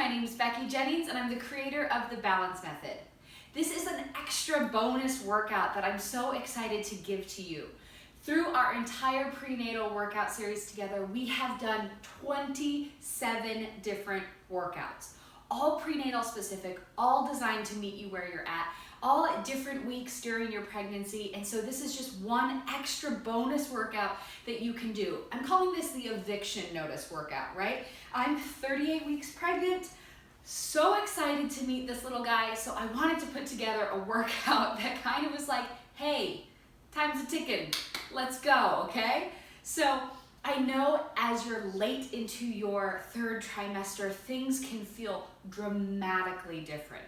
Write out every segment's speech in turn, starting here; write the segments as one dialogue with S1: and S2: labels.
S1: my name is Becky Jennings and I'm the creator of the Balance Method. This is an extra bonus workout that I'm so excited to give to you. Through our entire prenatal workout series together, we have done 27 different workouts, all prenatal specific, all designed to meet you where you're at, all at different weeks during your pregnancy. And so this is just one extra bonus workout that you can do. I'm calling this the eviction notice workout, right? I'm 38 weeks pregnant, so excited to meet this little guy. So I wanted to put together a workout that kind of was like, hey, time's a ticking, let's go, okay? So I know as you're late into your third trimester, things can feel dramatically different.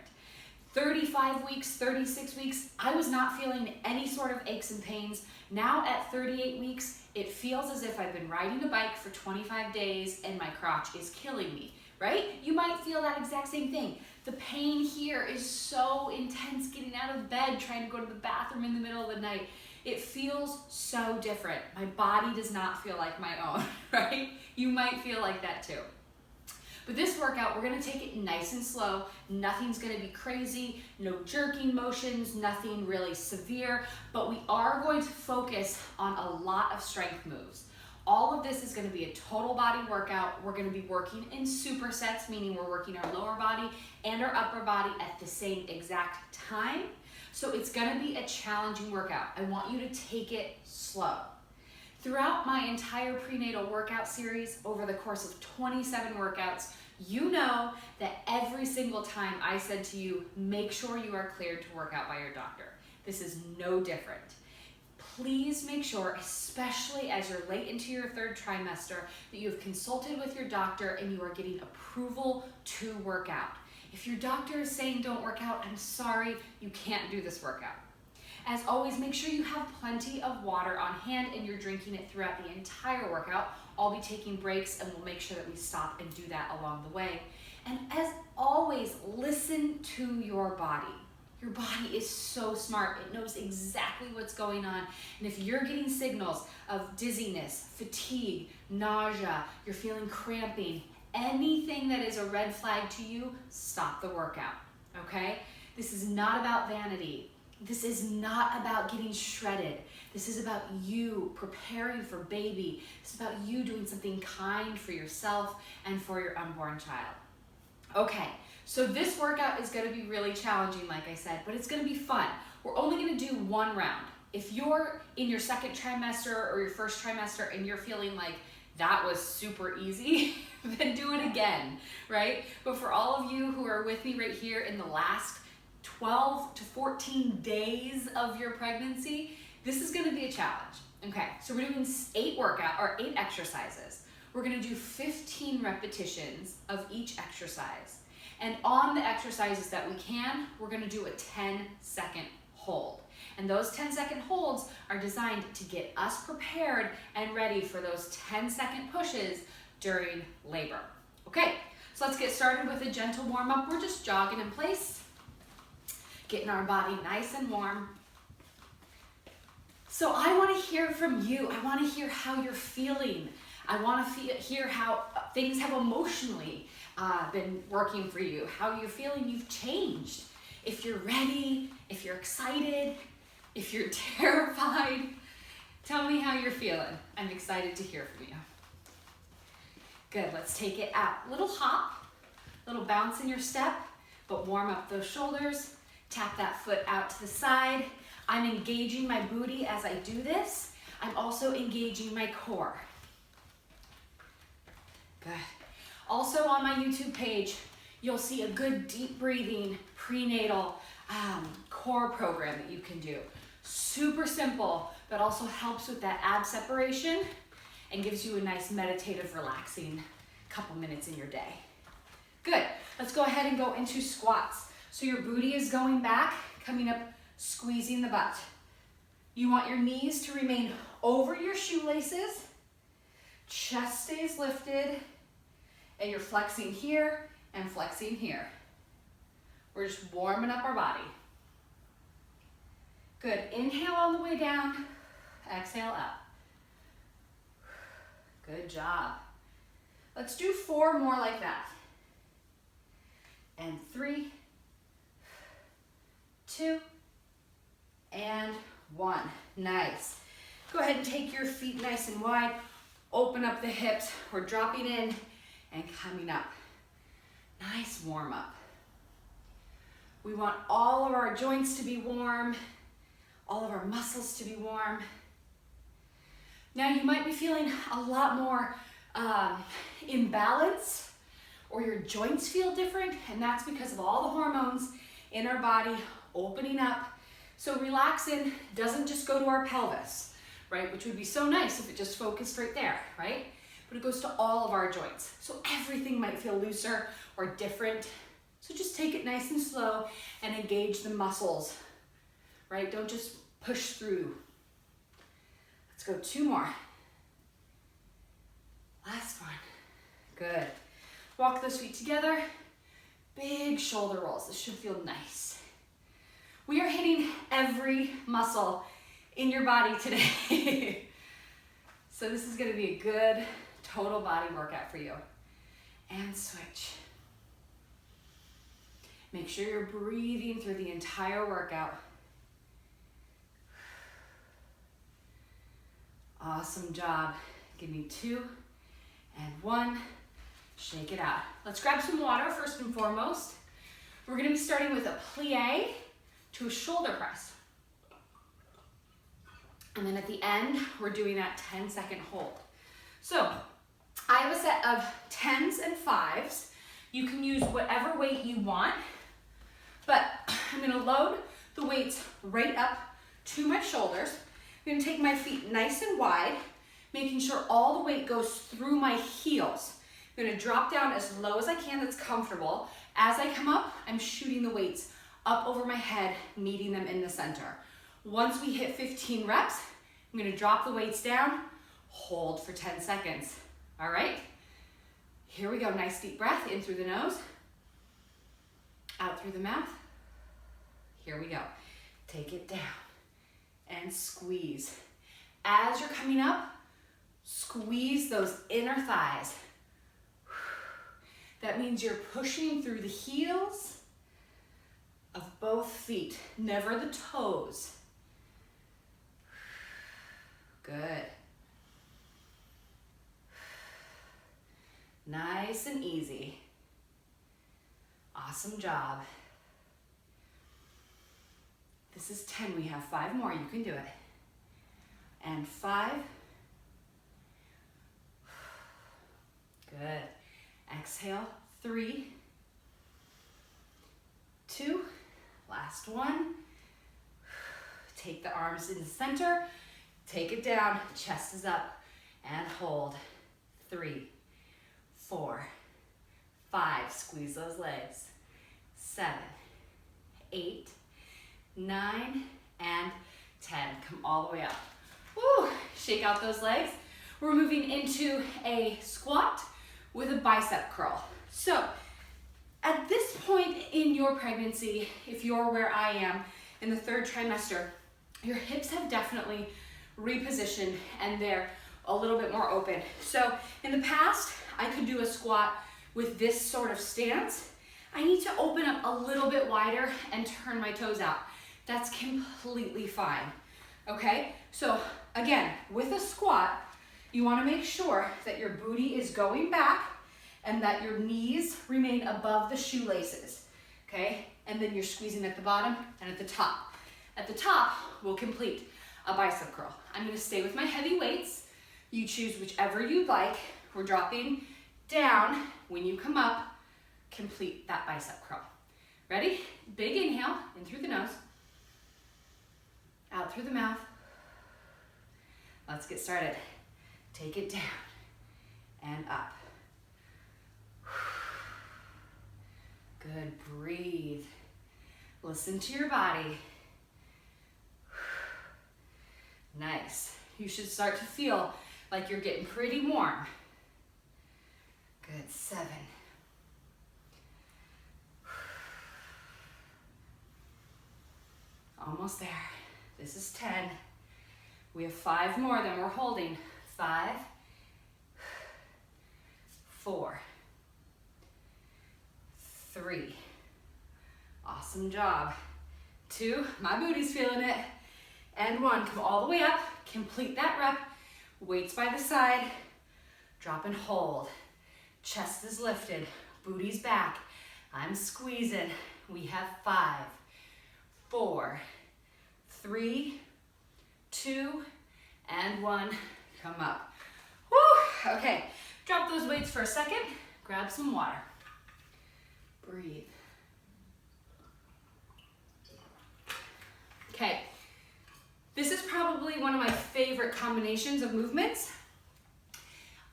S1: 35 weeks, 36 weeks, I was not feeling any sort of aches and pains. Now at 38 weeks, it feels as if I've been riding a bike for 25 days and my crotch is killing me, right? You might feel that exact same thing. The pain here is so intense getting out of bed, trying to go to the bathroom in the middle of the night. It feels so different. My body does not feel like my own, right? You might feel like that too. But this workout, we're gonna take it nice and slow. Nothing's gonna be crazy, no jerking motions, nothing really severe, but we are going to focus on a lot of strength moves. All of this is gonna be a total body workout. We're gonna be working in supersets, meaning we're working our lower body and our upper body at the same exact time. So it's gonna be a challenging workout. I want you to take it slow. Throughout my entire prenatal workout series, over the course of 27 workouts, you know that every single time I said to you, make sure you are cleared to work out by your doctor. This is no different. Please make sure, especially as you're late into your third trimester, that you have consulted with your doctor and you are getting approval to work out. If your doctor is saying don't work out, I'm sorry, you can't do this workout. As always, make sure you have plenty of water on hand and you're drinking it throughout the entire workout. I'll be taking breaks and we'll make sure that we stop and do that along the way. And as always, listen to your body. Your body is so smart. It knows exactly what's going on. And if you're getting signals of dizziness, fatigue, nausea, you're feeling cramping, anything that is a red flag to you, stop the workout, okay? This is not about vanity. This is not about getting shredded. This is about you preparing for baby. It's about you doing something kind for yourself and for your unborn child. Okay, so this workout is gonna be really challenging, like I said, but it's gonna be fun. We're only gonna do one round. If you're in your second trimester or your first trimester and you're feeling like that was super easy, then do it again, right? But for all of you who are with me right here in the last 12 to 14 days of your pregnancy, this is gonna be a challenge. Okay, so we're doing 8 exercises. We're gonna do 15 repetitions of each exercise. And on the exercises that we can, we're gonna do a 10-second hold. And those 10-second holds are designed to get us prepared and ready for those 10-second pushes during labor. Okay, so let's get started with a gentle warm up. We're just jogging in place, getting our body nice and warm. So I want to hear from you. I want to hear how you're feeling. I want to hear how things have emotionally been working for you, how you're feeling you've changed. If you're ready, if you're excited, if you're terrified, tell me how you're feeling. I'm excited to hear from you. Good, let's take it out. Little hop, little bounce in your step, but warm up those shoulders. Tap that foot out to the side. I'm engaging my booty as I do this. I'm also engaging my core. Good. Also on my YouTube page, you'll see a good deep breathing prenatal core program that you can do. Super simple, but also helps with that ab separation and gives you a nice meditative, relaxing couple minutes in your day. Good. Let's go ahead and go into squats. So your booty is going back, coming up, squeezing the butt. You want your knees to remain over your shoelaces. Chest stays lifted, and you're flexing here and flexing here. We're just warming up our body. Good. Inhale on the way down, exhale up. Good job. Let's do 4 more like that. and 3, 2, and 1. Nice. Go ahead and take your feet nice and wide. Open up the hips. We're dropping in and coming up. Nice warm up. We want all of our joints to be warm, all of our muscles to be warm. Now you might be feeling a lot more imbalance, or your joints feel different, and that's because of all the hormones in our body opening up. So relaxin doesn't just go to our pelvis, right? Which would be so nice if it just focused right there, right? But it goes to all of our joints. So everything might feel looser or different. So just take it nice and slow and engage the muscles, right? Don't just push through. Let's go 2 more. Last one. Good. Walk those feet together. Big shoulder rolls. This should feel nice. We are hitting every muscle in your body today. So this is going to be a good total body workout for you. And switch. Make sure you're breathing through the entire workout. Awesome job. Give me 2 and 1. Shake it out. Let's grab some water first and foremost. We're going to be starting with a plie to a shoulder press. And then at the end, we're doing that 10-second hold. So I have a set of 10s and 5s. You can use whatever weight you want, but I'm going to load the weights right up to my shoulders. I'm going to take my feet nice and wide, making sure all the weight goes through my heels. I'm going to drop down as low as I can, that's comfortable. As I come up, I'm shooting the weights up over my head, meeting them in the center. Once we hit 15 reps, I'm going to drop the weights down, hold for 10 seconds. All right? Here we go. Nice deep breath in through the nose, out through the mouth. Here we go. Take it down and squeeze. As you're coming up, squeeze those inner thighs. That means you're pushing through the heels of both feet, never the toes. Good. Nice and easy. Awesome job. This is 10. We have 5 more. You can do it. And 5. Good. Exhale. 3, 2, last one. Take the arms in the center. Take it down. Chest is up. And hold. 3, 4, 5. Squeeze those legs. 7, 8, 9, and 10. Come all the way up. Woo! Shake out those legs. We're moving into a squat with a bicep curl. So at this point in your pregnancy, if you're where I am in the 3rd trimester, your hips have definitely repositioned and they're a little bit more open. So in the past, I could do a squat with this sort of stance. I need to open up a little bit wider and turn my toes out. That's completely fine, okay? So again, with a squat, you wanna make sure that your booty is going back and that your knees remain above the shoelaces, okay? And then you're squeezing at the bottom and at the top. At the top, we'll complete a bicep curl. I'm gonna stay with my heavy weights. You choose whichever you like. We're dropping down. When you come up, complete that bicep curl. Ready? Big inhale, in through the nose, out through the mouth. Let's get started. Take it down and up. Good, breathe. Listen to your body. Nice. You should start to feel like you're getting pretty warm. Good, 7. Almost there. This is 10. We have 5 more, then we're holding. 5, 4, 3, Awesome job. 2, my booty's feeling it. And 1, come all the way up, complete that rep. Weights by the side, drop and hold. Chest is lifted, booty's back. I'm squeezing. We have 5, 4, 3, 2, and 1. Come up. Woo! Okay, drop those weights for a second. Grab some water. Breathe. Okay, this is probably one of my favorite combinations of movements.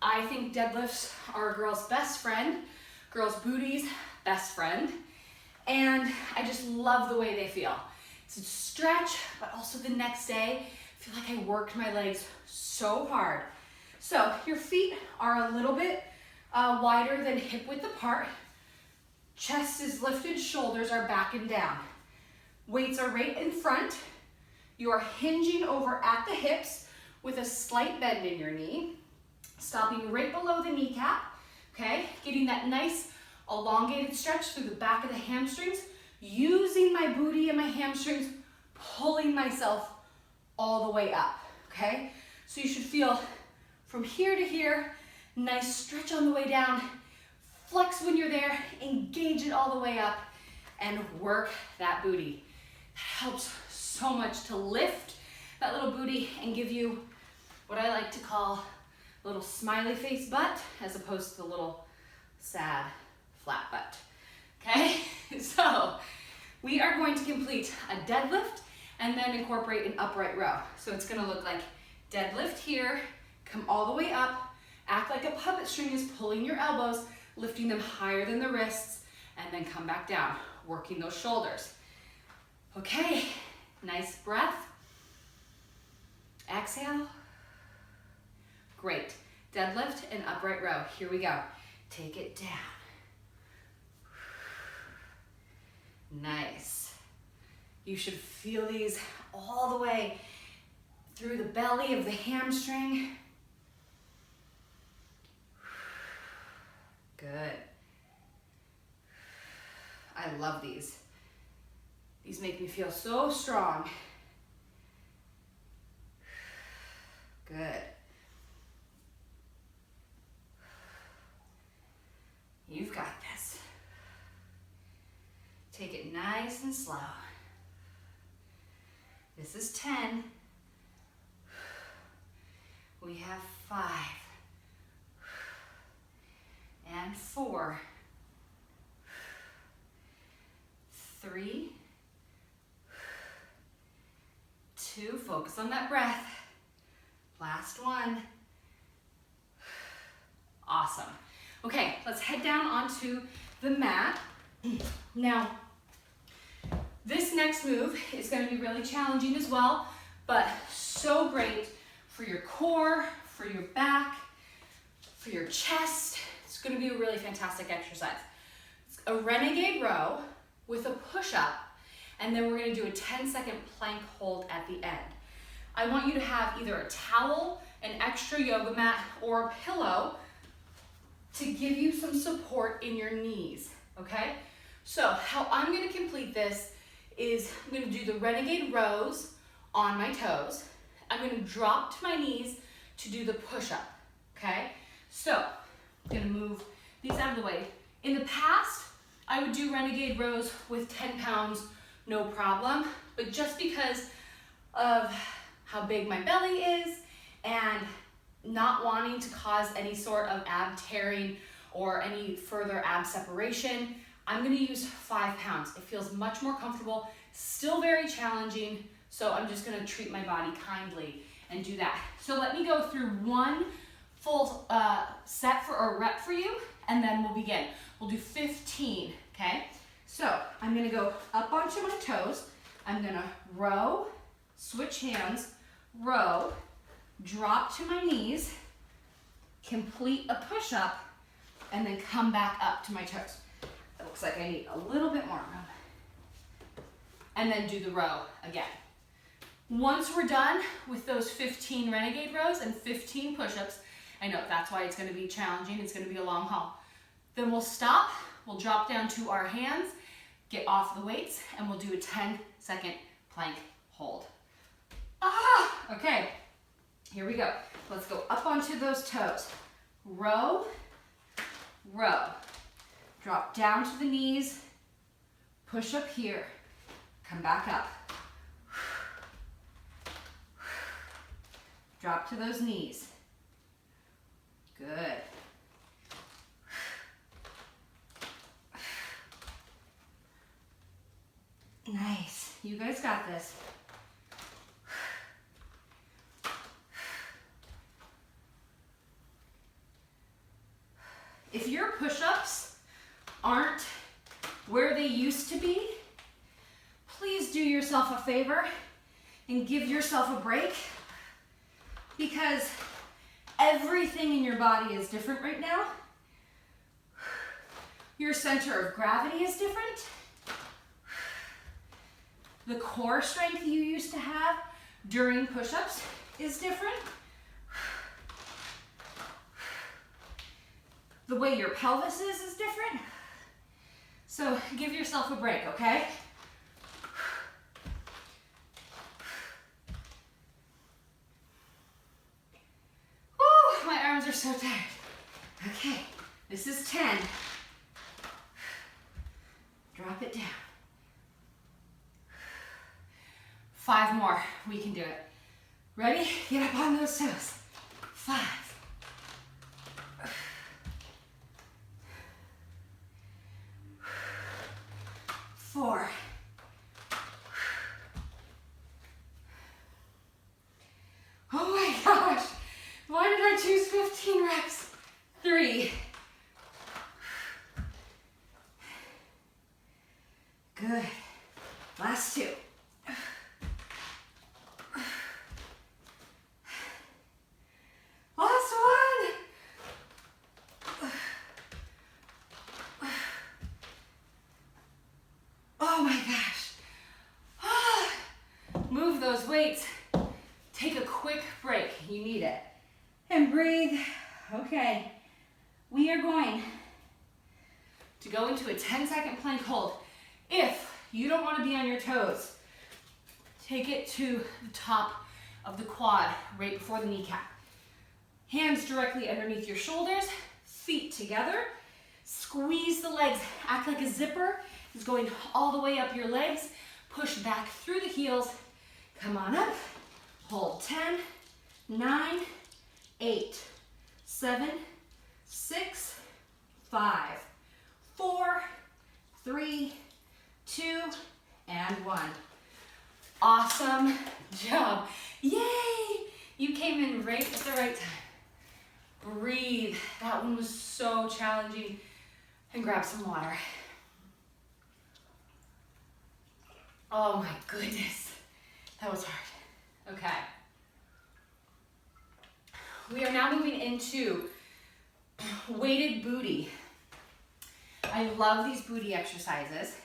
S1: I think deadlifts are a girl's best friend, girl's booty's best friend, and I just love the way they feel. It's a stretch, but also the next day, I feel like I worked my legs so hard. So your feet are a little bit wider than hip width apart. Chest is lifted, shoulders are back and down. Weights are right in front. You are hinging over at the hips with a slight bend in your knee. Stopping right below the kneecap, okay? Getting that nice elongated stretch through the back of the hamstrings. Using my booty and my hamstrings, pulling myself all the way up, okay? So you should feel from here to here, nice stretch on the way down, flex when you're there, engage it all the way up, and work that booty. That helps so much to lift that little booty and give you what I like to call a little smiley face butt as opposed to the little sad flat butt, okay? So we are going to complete a deadlift and then incorporate an upright row. So it's gonna look like deadlift here, come all the way up, act like a puppet string is pulling your elbows, lifting them higher than the wrists, and then come back down, working those shoulders. Okay, nice breath. Exhale. Great. Deadlift and upright row. Here we go. Take it down. Nice. You should feel these all the way through the belly of the hamstring. Good. I love these. These make me feel so strong. Good. You've got this. Take it nice and slow. This is 10. We have 5. And 4. 3. 2. Focus on that breath. Last 1. Awesome. Okay, let's head down onto the mat. Now, this next move is going to be really challenging as well, but so great for your core, for your back, for your chest. It's going to be a really fantastic exercise. It's a renegade row with a push-up, and then we're going to do a 10-second plank hold at the end. I want you to have either a towel, an extra yoga mat, or a pillow to give you some support in your knees, okay? So how I'm gonna complete this is I'm gonna do the renegade rows on my toes. I'm gonna drop to my knees to do the push-up, okay? So I'm gonna move these out of the way. In the past, I would do renegade rows with 10 pounds, no problem, but just because of how big my belly is and not wanting to cause any sort of ab tearing or any further ab separation, I'm gonna use 5 pounds. It feels much more comfortable, still very challenging, so I'm just gonna treat my body kindly and do that. So let me go through one full set for a rep for you, and then we'll begin. We'll do 15, okay? So I'm gonna go up onto my toes. I'm gonna row, switch hands, row, drop to my knees, complete a push-up, and then come back up to my toes. It looks like I need a little bit more room. And then do the row again. Once we're done with those 15 renegade rows and 15 push-ups, I know that's why it's gonna be challenging, it's gonna be a long haul. Then we'll stop, we'll drop down to our hands, Get off the weights and we'll do a 10-second plank hold. Okay, here we go. Let's go up onto those toes. Row, row. Drop down to the knees, push up here, come back up. Drop to those knees. Good. Nice. You guys got this. If your push-ups aren't where they used to be, please do yourself a favor and give yourself a break, because everything in your body is different right now. Your center of gravity is different. The core strength you used to have during push-ups is different. The way your pelvis is different. So give yourself a break, okay? Woo, my arms are so tired. Okay, this is 10. Drop it down. 5 more, we can do it. Ready? Get up on those toes. 5. 4. Oh my gosh, why did I choose 15 reps? 3. Good. Last 2. Last 1. Oh my gosh. Move those weights. Take a quick break. You need it. And breathe. Okay. We are going to go into a 10-second plank hold. If you don't want to be on your toes, take it to the top of the quad, right before the kneecap. Hands directly underneath your shoulders, feet together. Squeeze the legs. Act like a zipper is going all the way up your legs. Push back through the heels. Come on up. Hold 10, 9, 8, 7, 6, 5, 4, 3, 2, and 1. Awesome job. Yay! You came in right at the right time. Breathe. That one was so challenging. And grab some water. Oh my goodness. That was hard. Okay. We are now moving into weighted booty. I love these booty exercises.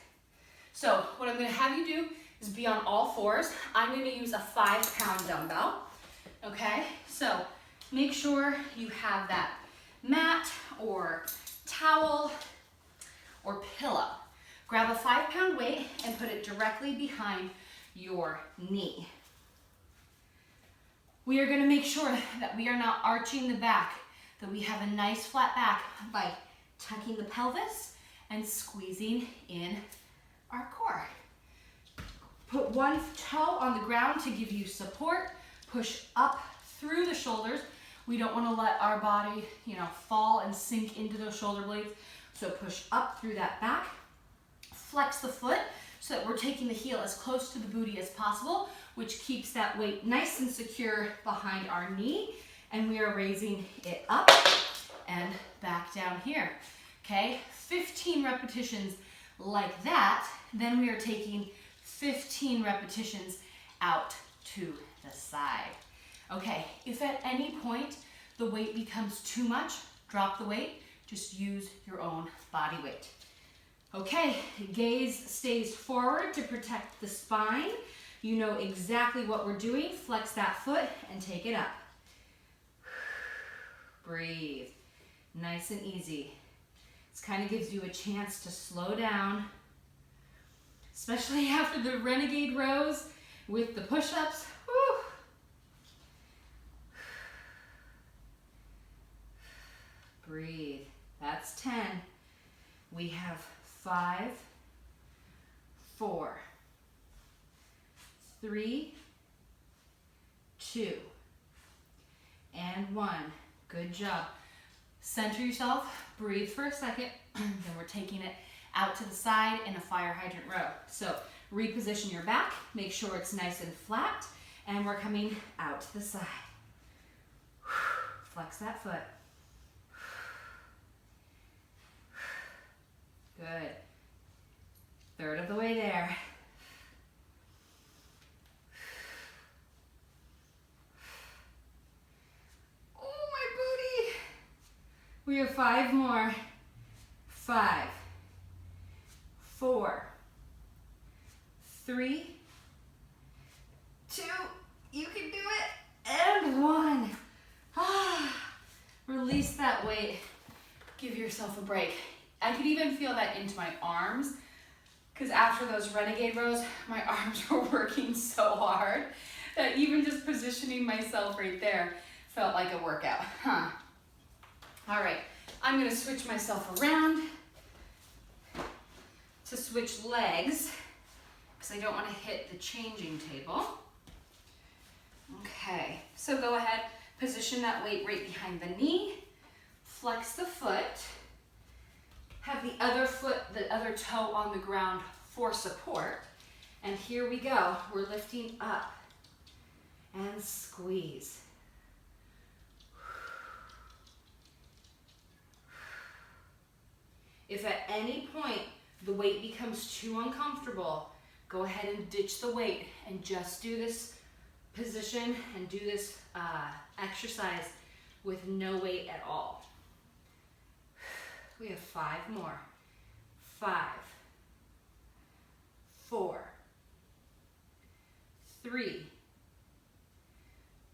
S1: So what I'm going to have you do is be on all fours. I'm going to use a 5-pound dumbbell. Okay, so make sure you have that mat or towel or pillow. Grab a 5-pound weight and put it directly behind your knee. We are going to make sure that we are not arching the back, that we have a nice flat back by tucking the pelvis and squeezing in our core. Put one toe on the ground to give you support. Push up through the shoulders. We don't want to let our body, fall and sink into those shoulder blades. So push up through that back. Flex the foot so that we're taking the heel as close to the booty as possible, which keeps that weight nice and secure behind our knee. And we are raising it up and back down here. Okay, 15 repetitions like that. Then we are taking 15 repetitions out to the side. Okay, if at any point the weight becomes too much, drop the weight. Just use your own body weight. Okay, gaze stays forward to protect the spine. You know exactly what we're doing. Flex that foot and take it up. Breathe. Nice and easy. This kind of gives you a chance to slow down, especially after the Renegade rows with the push-ups. Woo. Breathe. That's 10. We have 5, 4, 3, 2, and 1. Good job. Center yourself, breathe for a second, then we're taking it out to the side in a fire hydrant row. So reposition your back, make sure it's nice and flat, and we're coming out to the side. Flex that foot. Good. Third of the way there. We have 5 more. 5, 4, 3, 2, you can do it, and 1. Release that weight. Give yourself a break. I could even feel that into my arms, because after those Renegade rows, my arms were working so hard that even just positioning myself right there felt like a workout. All right, I'm gonna switch myself around to switch legs because I don't wanna hit the changing table. Okay, so go ahead, position that weight right behind the knee, flex the foot, have the other foot, the other toe on the ground for support, and here we go. We're lifting up and squeeze. If at any point the weight becomes too uncomfortable, go ahead and ditch the weight and just do this position and do this exercise with no weight at all. We have 5 more. 5, 4, 3,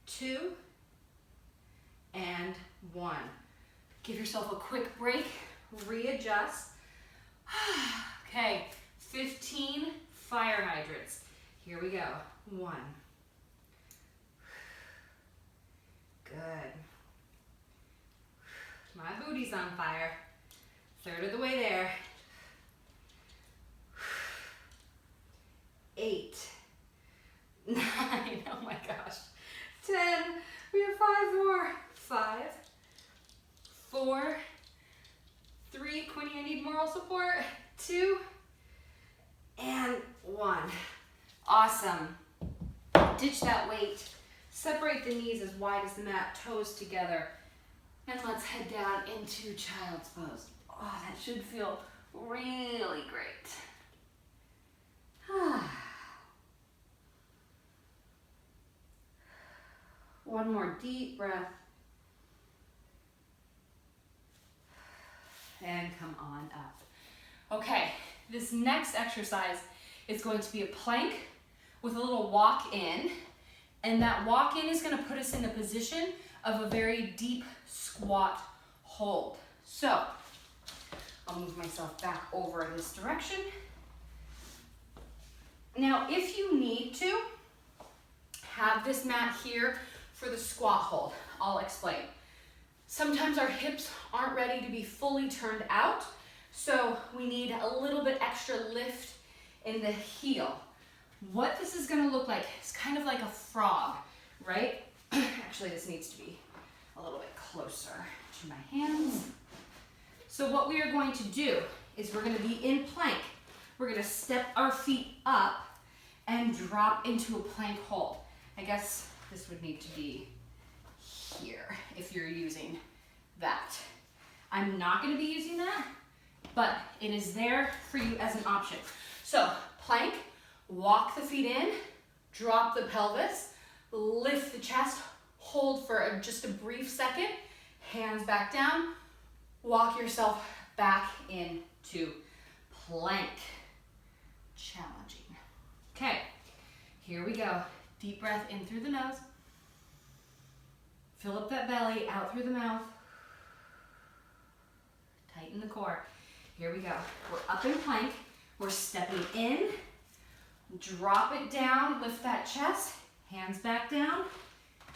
S1: 2, and 1. Give yourself a quick break. Readjust. Okay, 15 fire hydrants. Here we go. 1. Good. My booty's on fire. Third of the way there. 8, 9, oh my gosh. 10, we have 5 more. 5, 4, 3, Quinny, I need moral support. 2, and 1. Awesome. Ditch that weight. Separate the knees as wide as the mat, toes together. And let's head down into child's pose. Oh, that should feel really great. One more deep breath. And come on up. Okay, this next exercise is going to be a plank with a little walk in, and that walk in is going to put us in a position of a very deep squat hold. So, I'll move myself back over this direction. Now, if you need to, have this mat here for the squat hold. I'll explain. Sometimes our hips aren't ready to be fully turned out, so we need a little bit extra lift in the heel. What this is gonna look like is kind of like a frog, right? Actually, this needs to be a little bit closer to my hands. So what we are going to do is we're gonna be in plank. We're gonna step our feet up and drop into a plank hold. I guess this would need to be here if you're using that. I'm not going to be using that, but it is there for you as an option. So plank, walk the feet in, drop the pelvis, lift the chest, hold for just a brief second, hands back down, walk yourself back into plank. Challenging. Okay, here we go. Deep breath in through the nose. Fill up that belly, out through the mouth. Tighten the core. Here we go. We're up in plank. We're stepping in Drop it down, lift that chest, hands back down,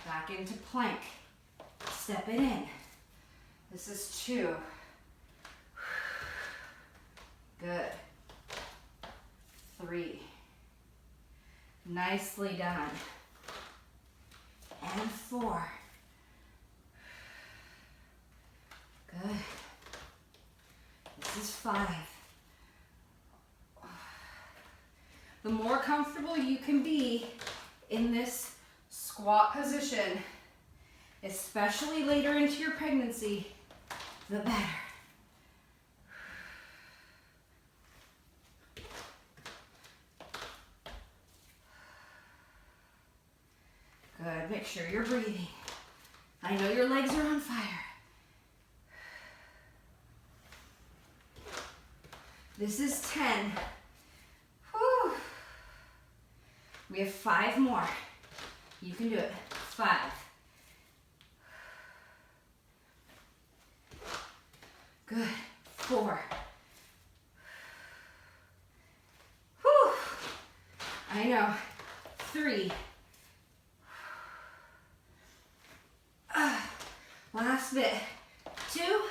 S1: back into plank. Step it in. This is 2. Good. 3. Nicely done. And 4. Good. This is 5. The more comfortable you can be in this squat position, especially later into your pregnancy, the better. Good, make sure you're breathing. I know your legs are on fire. This is 10. Whew. We have 5 more. You can do it. 5. Good. 4. Whew. I know. 3. Last bit. 2.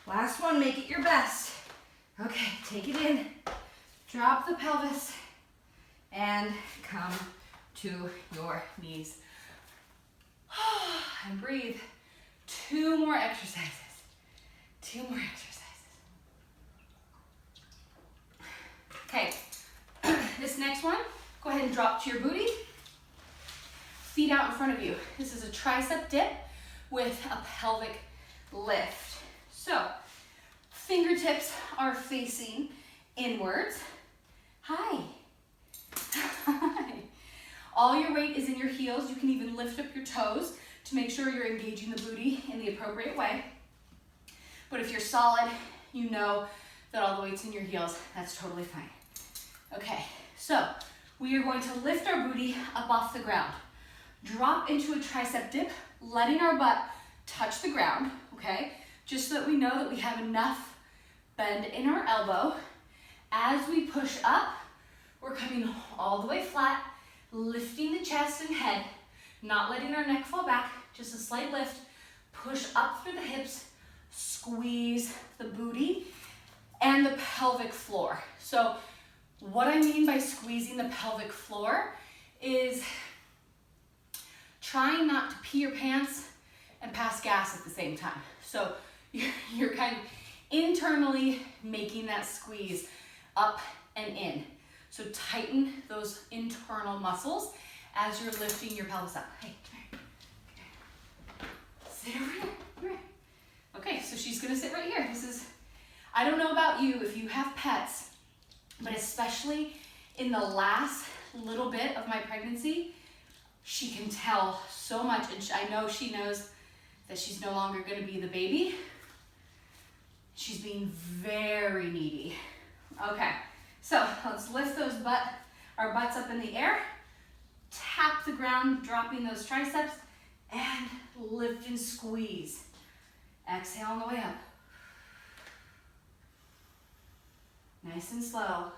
S1: Last one, make it your best. Okay, take it in. Drop the pelvis and come to your knees. And breathe. 2 more exercises. 2 more exercises. Okay, this next one, go ahead and drop to your booty. Feet out in front of you. This is a tricep dip with a pelvic lift. So, fingertips are facing inwards. Hi. Hi. All your weight is in your heels. You can even lift up your toes to make sure you're engaging the booty in the appropriate way. But if you're solid, you know that all the weight's in your heels. That's totally fine. Okay, so we are going to lift our booty up off the ground. Drop into a tricep dip, letting our butt touch the ground, okay? Just so that we know that we have enough bend in our elbow. As we push up, we're coming all the way flat, lifting the chest and head, not letting our neck fall back, just a slight lift. Push up through the hips, squeeze the booty and the pelvic floor. So what I mean by squeezing the pelvic floor is trying not to pee your pants and pass gas at the same time. So you're kind of internally making that squeeze up and in. So tighten those internal muscles as you're lifting your pelvis up. Hey, come here. Sit over here. Come here. Okay, so she's gonna sit right here. This is, I don't know about you if you have pets, but especially in the last little bit of my pregnancy, she can tell so much, and I know she knows that she's no longer going to be the baby. She's being very needy. Okay, so let's lift our butts up in the air, tap the ground, dropping those triceps, and lift and squeeze. Exhale on the way up. Nice and slow.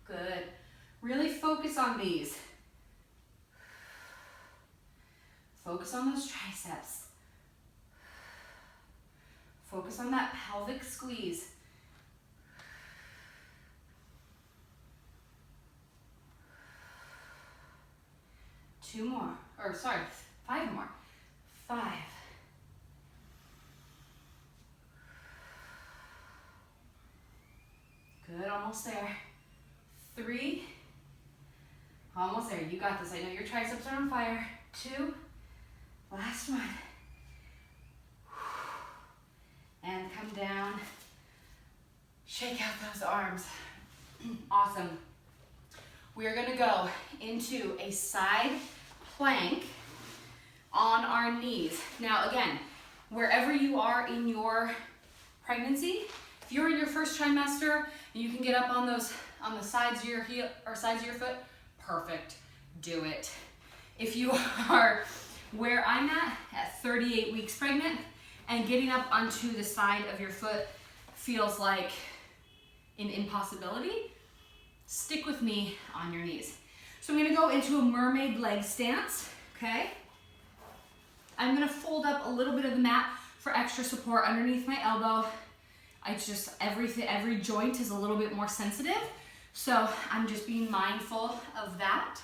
S1: Good. Really focus on these. Focus on those triceps. Focus on that pelvic squeeze. Two more, or sorry, 5 more. 5. Good, almost there. 3. Almost there, you got this. I know your triceps are on fire. 2. Last one. And come down. Shake out those arms. Awesome. We're gonna go into a side plank on our knees. Now again, wherever you are in your pregnancy, if you're in your first trimester, you can get up on the sides of your heel or sides of your foot, perfect, do it. If you are where I'm at 38 weeks pregnant, and getting up onto the side of your foot feels like an impossibility, stick with me on your knees. So I'm gonna go into a mermaid leg stance, okay? I'm gonna fold up a little bit of the mat for extra support underneath my elbow. Every joint is a little bit more sensitive, so I'm just being mindful of that.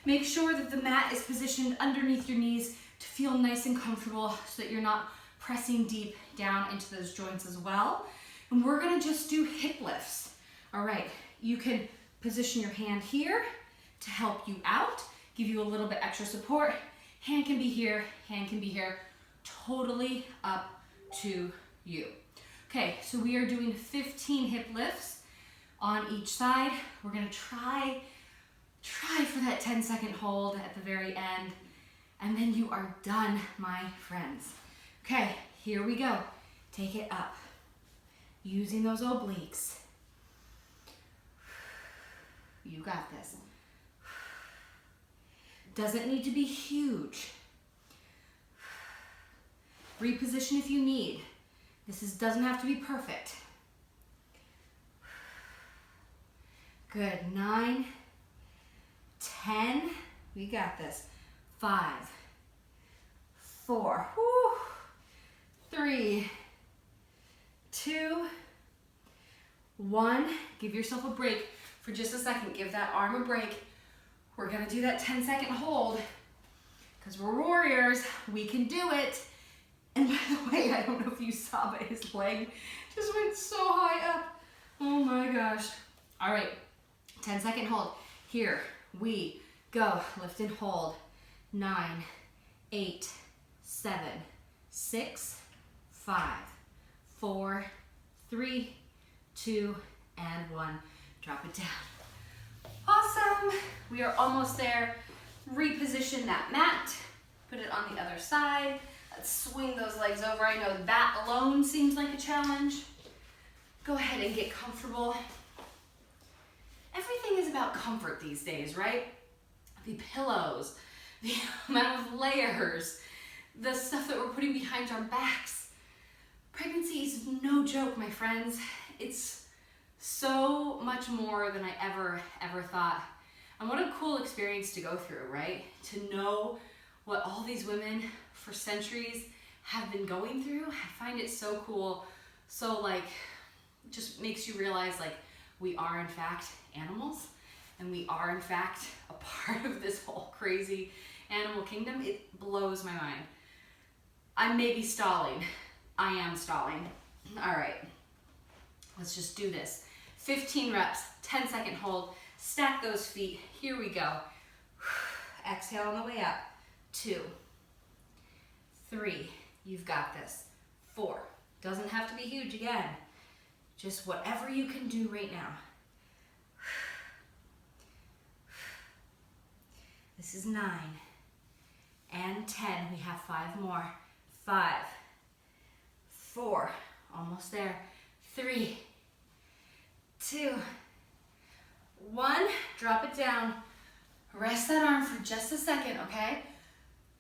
S1: Make sure that the mat is positioned underneath your knees to feel nice and comfortable so that you're not pressing deep down into those joints as well. And we're gonna just do hip lifts. All right, you can position your hand here to help you out, give you a little bit extra support. Hand can be here, hand can be here, totally up to you. Okay, so we are doing 15 hip lifts on each side. We're gonna try for that 10-second hold at the very end, and then you are done, my friends. Okay, here we go. Take it up, using those obliques. You got this. Doesn't need to be huge. Reposition if you need. Doesn't have to be perfect. Good, 9, 10, we got this. 5, 4, 3, 2, 1. Give yourself a break for just a second. Give that arm a break. We're gonna do that 10-second hold because we're warriors. We can do it. And by the way, I don't know if you saw, but his leg just went so high up. Oh my gosh. All right, 10-second hold. Here we go. Lift and hold. 9, 8, 7, 6, 5, 4, 3, 2, and 1. Drop it down. Awesome. We are almost there. Reposition that mat. Put it on the other side. Let's swing those legs over. I know that alone seems like a challenge. Go ahead and get comfortable. Everything is about comfort these days, right? The pillows, the amount of layers, the stuff that we're putting behind our backs. Pregnancy is no joke, my friends. It's so much more than I ever thought. And what a cool experience to go through, right? To know what all these women for centuries have been going through. I find it so cool. So like, just makes you realize like we are in fact animals, and we are in fact a part of this whole crazy animal kingdom. It blows my mind. I may be stalling. I am stalling. All right, let's just do this. 15 reps, 10-second hold, stack those feet. Here we go. Exhale on the way up. 2, 3, you've got this. 4, doesn't have to be huge again. Just whatever you can do right now. This is 9 and 10. We have 5 more. 5, 4, almost there. 3, 2, 1. Drop it down. Rest that arm for just a second, okay?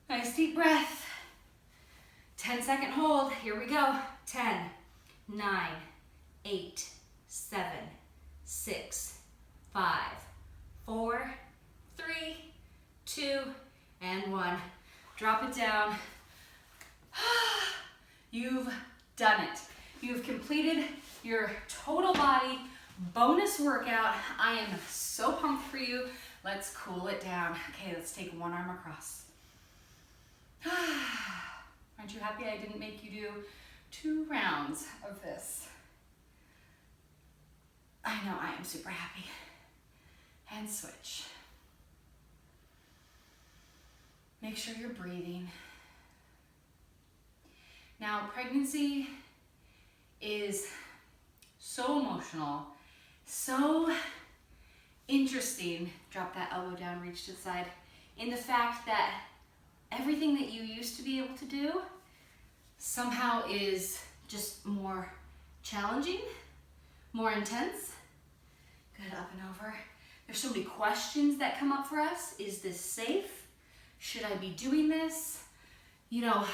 S1: Nice deep breath. 10-second hold. Here we go. 10, 9, 8, 7, 6, 5, 4, 3, 2, and 1. Drop it down. You've done it. You've completed your total body bonus workout. I am so pumped for you. Let's cool it down. Okay, let's take one arm across. Aren't you happy I didn't make you do 2 rounds of this? I know I am super happy. And switch. Make sure you're breathing. Now, pregnancy is so emotional, so interesting. Drop that elbow down, reach to the side. In the fact that everything that you used to be able to do somehow is just more challenging, more intense. Good, up and over. There's so many questions that come up for us. Is this safe? Should I be doing this? You know,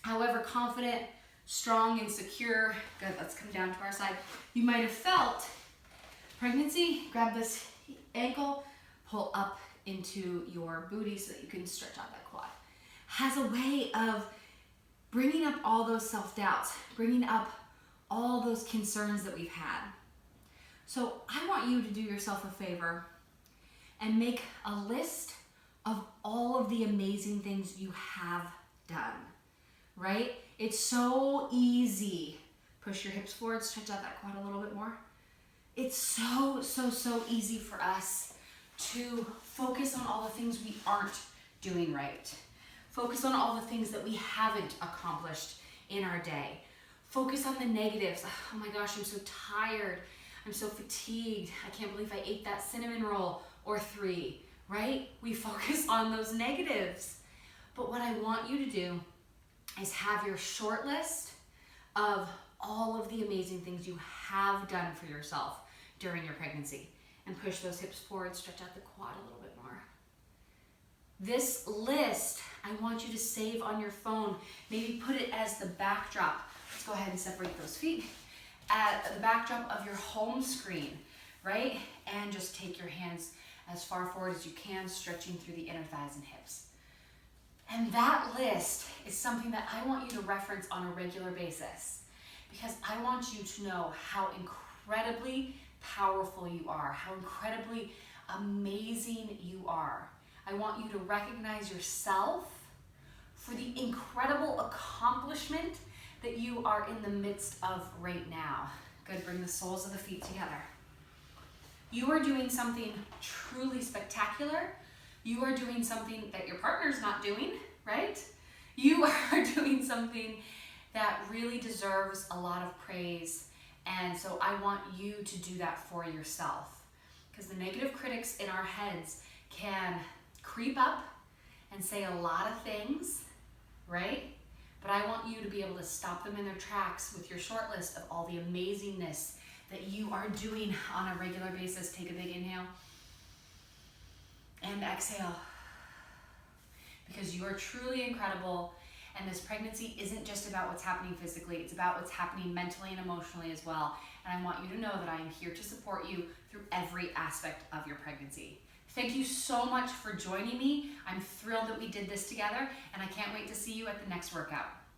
S1: however confident, strong, and secure, good, let's come down to our side, you might have felt pregnancy, grab this ankle, pull up into your booty so that you can stretch out that quad. Has a way of bringing up all those self-doubts, bringing up all those concerns that we've had. So I want you to do yourself a favor and make a list of all of the amazing things you have done, right? It's so easy. Push your hips forward, stretch out that quad a little bit more. It's so easy for us to focus on all the things we aren't doing right. Focus on all the things that we haven't accomplished in our day. Focus on the negatives. Oh my gosh, I'm so tired. I'm so fatigued. I can't believe I ate that cinnamon roll or 3, right? We focus on those negatives. But what I want you to do is have your short list of all of the amazing things you have done for yourself during your pregnancy, and push those hips forward, stretch out the quad a little bit more. This list, I want you to save on your phone. Maybe put it as the backdrop. Let's go ahead and separate those feet. At the backdrop of your home screen, right? And just take your hands as far forward as you can, stretching through the inner thighs and hips. And that list is something that I want you to reference on a regular basis, because I want you to know how incredibly powerful you are, how incredibly amazing you are. I want you to recognize yourself for the incredible accomplishment that you are in the midst of right now. Good, bring the soles of the feet together. You are doing something truly spectacular. You are doing something that your partner's not doing, right? You are doing something that really deserves a lot of praise. And so I want you to do that for yourself, because the negative critics in our heads can creep up and say a lot of things, right? But I want you to be able to stop them in their tracks with your short list of all the amazingness that you are doing on a regular basis. Take a big inhale and exhale, because you are truly incredible. And this pregnancy isn't just about what's happening physically, it's about what's happening mentally and emotionally as well. And I want you to know that I am here to support you through every aspect of your pregnancy. Thank you so much for joining me. I'm thrilled that we did this together, and I can't wait to see you at the next workout.